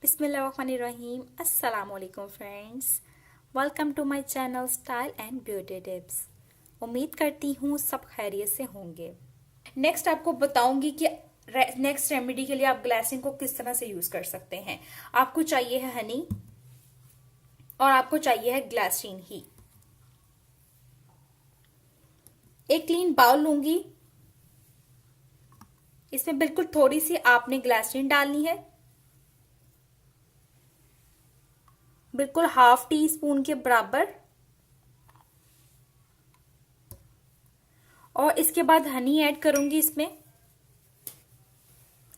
बिस्मिल्लाहिर्रहमानिर्रहीम। अस्सलाम वालेकुम friends, welcome to my channel style and beauty tips. उम्मीद करती हूँ सब खैरियत से होंगे। नेक्स्ट आपको बताऊंगी कि नेक्स्ट रेमेडी के लिए आप ग्लिसरीन को किस तरह से यूज कर सकते हैं। आपको चाहिए है हनी और आपको चाहिए है ग्लिसरीन ही। एक क्लीन बाउल लूंगी, इसमें बिल्कुल थोड़ी सी आपने ग्लिसरीन डालनी है, बिल्कुल हाफ टी स्पून के बराबर। और इसके बाद हनी ऐड करूंगी इसमें।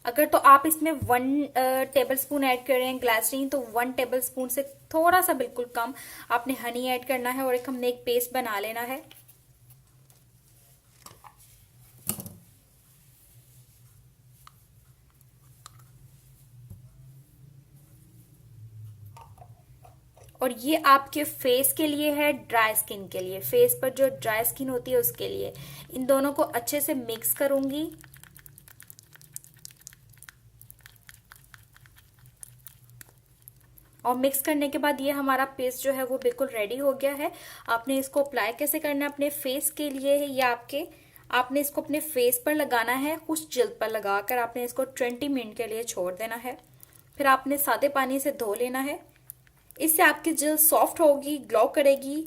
अगर तो आप इसमें 1 टेबलस्पून ऐड कर रहे हैं ग्लिसरीन, तो 1 टेबलस्पून से थोड़ा सा बिल्कुल कम आपने हनी ऐड करना है और हमने एक पेस्ट बना लेना है। और ये आपके फेस के लिए है, ड्राई स्किन के लिए, फेस पर जो ड्राई स्किन होती है उसके लिए। इन दोनों को अच्छे से मिक्स करूंगी। और मिक्स करने के बाद ये हमारा पेस्ट जो है वो बिल्कुल रेडी हो गया है। आपने इसको अप्लाई कैसे करना है अपने फेस के लिए है, या आपने इसको अपने फेस पर लगाना है, कुछ जल्द पर लगाकर आपने इसको 20 मिनट के लिए छोड़ देना है। फिर आपने सादे पानी से धो लेना है। इससे आपकी जल्द सॉफ्ट होगी, ग्लो करेगी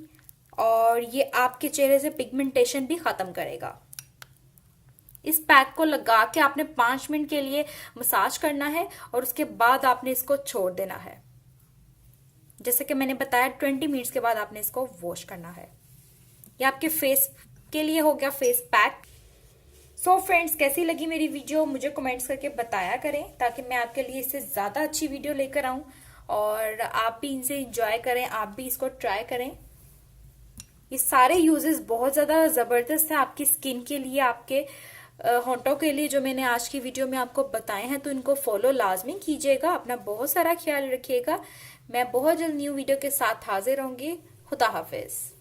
और ये आपके चेहरे से पिगमेंटेशन भी खत्म करेगा। इस पैक को लगा के आपने 5 मिनट के लिए मसाज करना है और उसके बाद आपने इसको छोड़ देना है। जैसे कि मैंने बताया 20 मिनट्स के बाद आपने इसको वॉश करना है। ये आपके फेस के लिए हो गया फेस पैक। सो फ्रेंड्स, कैसी लगी मेरी वीडियो मुझे कमेंट्स करके बताया करें, ताकि मैं आपके लिए इससे ज़्यादा अच्छी वीडियो लेकर आऊं और आप भी इनसे इंजॉय करें, आप भी इसको ट्राई करें। ये सारे यूजेस बहुत ज़्यादा ज़बरदस्त है आपकी स्किन के लिए, आपके होंठों के लिए, जो मैंने आज की वीडियो में आपको बताए हैं। तो इनको फॉलो लाजमी कीजिएगा। अपना बहुत सारा ख्याल रखिएगा। मैं बहुत जल्द न्यू वीडियो के साथ हाजिर होंगी। खुदा हाफिज।